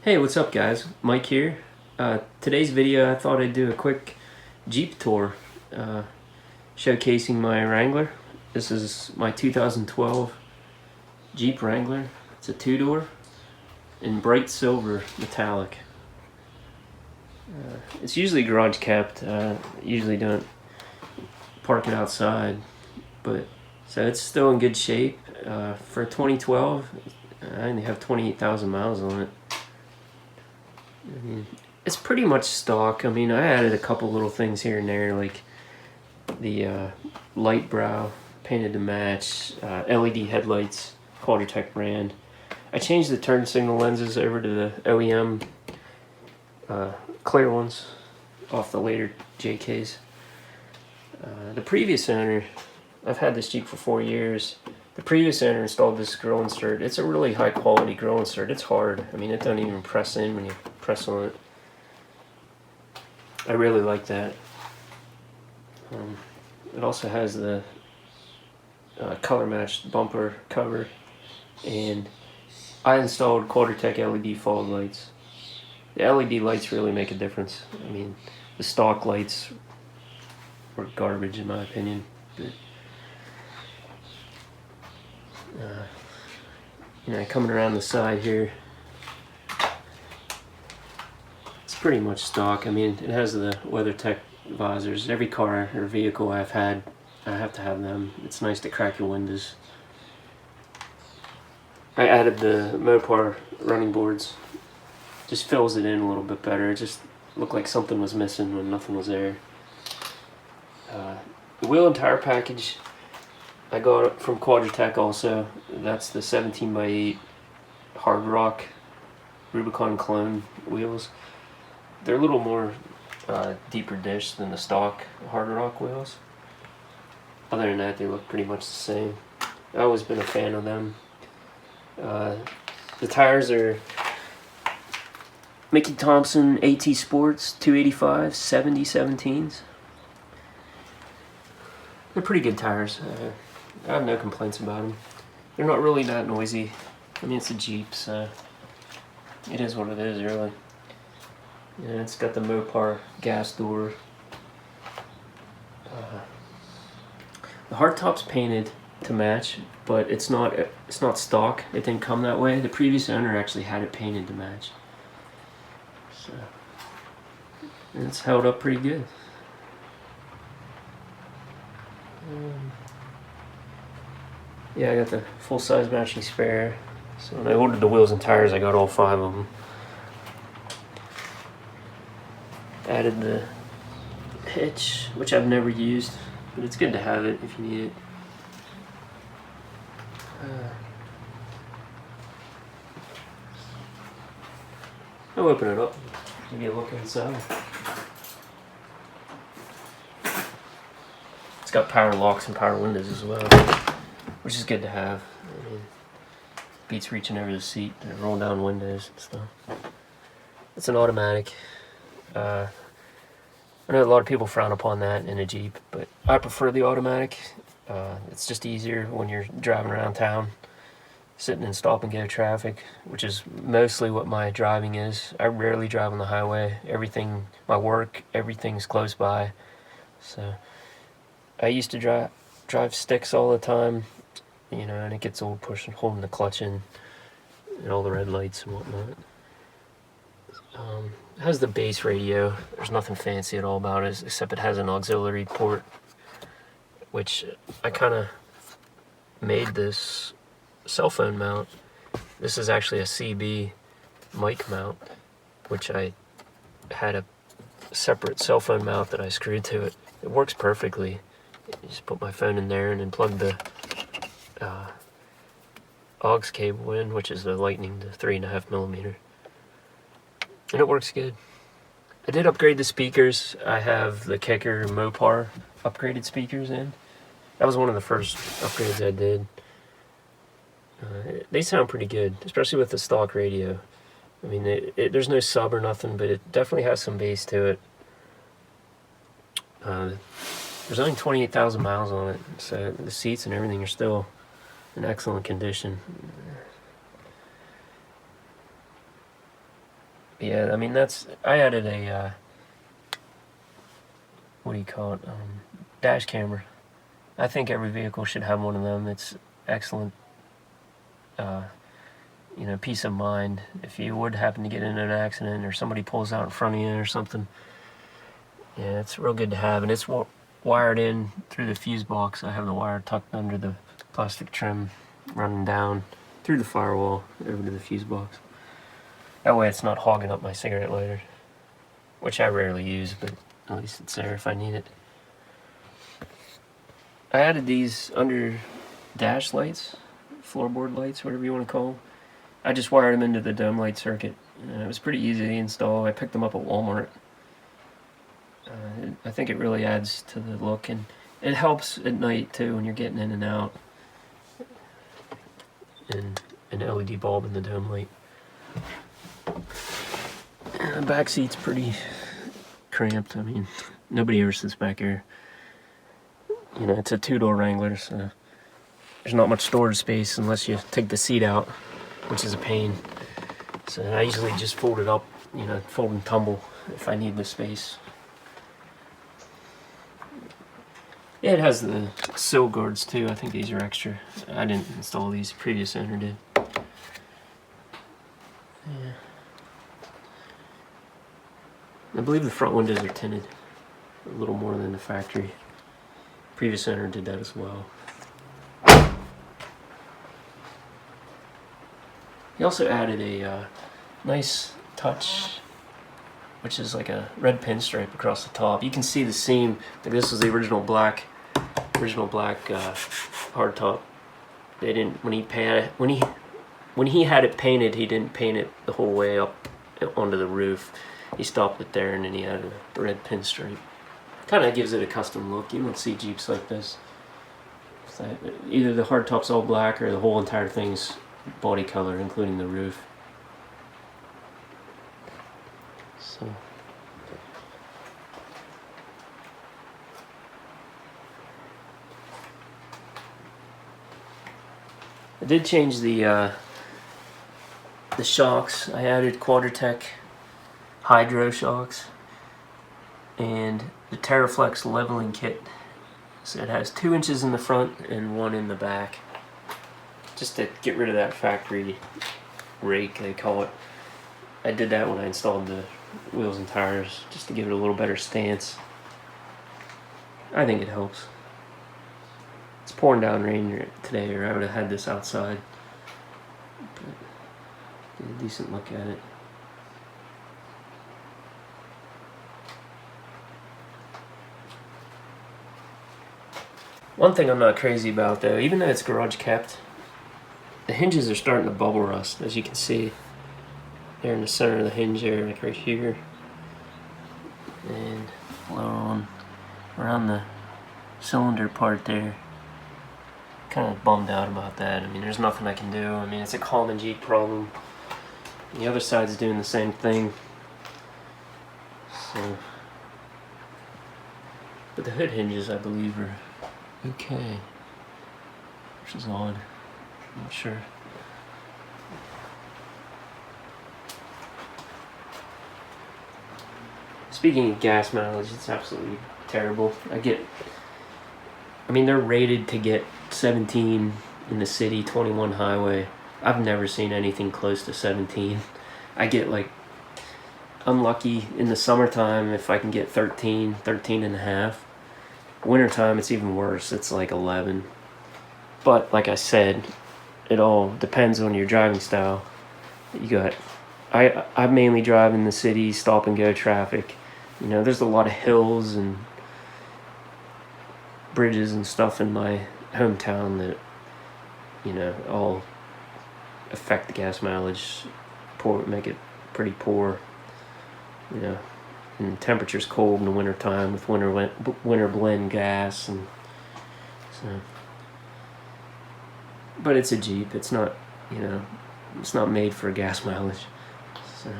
Hey, what's up guys? Mike here. Today's video I thought I'd do a quick Jeep tour showcasing my Wrangler. This is my 2012 Jeep Wrangler. It's a two-door in bright silver metallic. It's usually garage kept. Usually don't park it outside, but so it's still in good shape. For 2012, I only have 28,000 miles on it. It's pretty much stock. I mean, I added a couple little things here and there, like the light brow painted to match, LED headlights, QualityTech brand. I changed the turn signal lenses over to the OEM clear ones off the later JKs. The previous owner, I've had this Jeep for 4 years. The previous owner installed this grill insert. It's a really high quality grill insert. It's hard. I mean, it doesn't even press in when you press on it. I really like that. It also has the color matched bumper cover, and I installed QualityTech LED fog lights. The LED lights really make a difference. I mean, the stock lights were garbage in my opinion. But, coming around the side here, it's pretty much stock. I mean, it has the WeatherTech visors. Every car or vehicle I've had, I have to have them. It's nice to crack your windows. I added the Mopar running boards. Just fills it in a little bit better. It just looked like something was missing when nothing was there. The wheel and tire package I got it from QualityTech also. That's the 17x8 Hard Rock Rubicon clone wheels. They're a little more deeper dish than the stock Hard Rock wheels. Other than that, they look pretty much the same. I've always been a fan of them. The tires are Mickey Thompson AT Sports 285 70 17s. They're pretty good tires. I have no complaints about them. They're not really that noisy. I mean, it's a Jeep, so it is what it is, really. Yeah, it's got the Mopar gas door. The hardtop's painted to match, but it's not stock. It didn't come that way. The previous owner actually had it painted to match. So, and it's held up pretty good. Yeah, I got the full-size matching spare. So when I ordered the wheels and tires, I got all 5 of them. Added the hitch, which I've never used, but it's good to have it if you need it. I'll open it up, give you a look inside. It's got power locks and power windows as well, which is good to have. I mean, beats reaching over the seat and roll down windows and stuff. It's an automatic. I know a lot of people frown upon that in a Jeep, but I prefer the automatic. It's just easier when you're driving around town, sitting in stop and go traffic, which is mostly what my driving is. I rarely drive on the highway. Everything, my work, everything's close by. So I used to drive sticks all the time, and it gets old holding the clutch in and all the red lights and whatnot. It has the base radio. There's nothing fancy at all about it, except it has an auxiliary port, which I kind of made this cell phone mount. This is actually a CB mic mount, which I had a separate cell phone mount that I screwed to it. It works perfectly. You just put my phone in there and then plug the aux cable in, which is the lightning to 3.5mm. And it works good. I did upgrade the speakers. I have the Kicker Mopar upgraded speakers in. That was one of the first upgrades I did. They sound pretty good, especially with the stock radio. I mean, there's no sub or nothing, but it definitely has some bass to it. There's only 28,000 miles on it, so the seats and everything are still in excellent condition. Yeah, I mean I added a what do you call it? Dash camera. I think every vehicle should have one of them. It's excellent, peace of mind. If you would happen to get in an accident or somebody pulls out in front of you or something, yeah, it's real good to have. And it's wired in through the fuse box. I have the wire tucked under the plastic trim, running down through the firewall over to the fuse box. That way it's not hogging up my cigarette lighter, which I rarely use, but at least it's there if I need it. I added these under dash lights, floorboard lights, whatever you want to call them. I just wired them into the dome light circuit. It was pretty easy to install. I picked them up at Walmart. I think it really adds to the look, and it helps at night too when you're getting in and out. And an LED bulb in the dome light. The back seat's pretty cramped. I mean, nobody ever sits back here. It's a two-door Wrangler, so there's not much storage space unless you take the seat out, which is a pain. So I usually just fold it up, fold and tumble if I need the space. Yeah, it has the Sill Guards too. I think these are extra. I didn't install these, previous owner did. Yeah. I believe the front windows are tinted a little more than the factory. Previous owner did that as well. He also added a nice touch, which is like a red pinstripe across the top. You can see the seam. Like this was the original black hardtop. They didn't when he had it painted. He didn't paint it the whole way up onto the roof. He stopped it there, and then he added a red pinstripe. Kind of gives it a custom look. You don't see Jeeps like this. So either the hardtop's all black or the whole entire thing's body color, including the roof. So I did change the shocks. I added Quadratec Hydro shocks and the Terraflex leveling kit. So it has 2 inches in the front and 1 in the back, just to get rid of that factory rake, they call it. I did that when I installed the wheels and tires, just to give it a little better stance. I think it helps. It's pouring down rain today, or I would have had this outside. But get a decent look at it. One thing I'm not crazy about though, even though it's garage kept, the hinges are starting to bubble rust, as you can see. They're in the center of the hinge there, like right here. And lower on around the cylinder part there. Kind of bummed out about that. I mean, there's nothing I can do. I mean, it's a common Jeep problem. And the other side's doing the same thing. So, but the hood hinges, I believe, are okay, which is odd. I'm not sure. Speaking of gas mileage, it's absolutely terrible. I mean, they're rated to get 17 in the city, 21 highway. I've never seen anything close to 17. I get like unlucky in the summertime if I can get 13 and a half. Wintertime, it's even worse. It's like 11. But like I said, it all depends on your driving style. I mainly drive in the city, stop and go traffic. There's a lot of hills and bridges and stuff in my hometown that, all affect the gas mileage, make it pretty poor. And temperature's cold in the wintertime with winter blend gas, and so. But it's a Jeep. It's not, it's not made for gas mileage. So.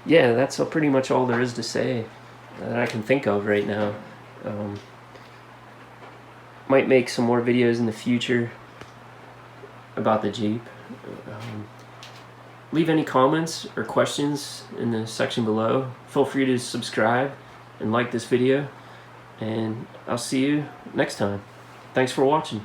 Yeah, that's pretty much all there is to say that I can think of right now. Might make some more videos in the future about the Jeep. Leave any comments or questions in the section below. Feel free to subscribe and like this video, and I'll see you next time. Thanks for watching.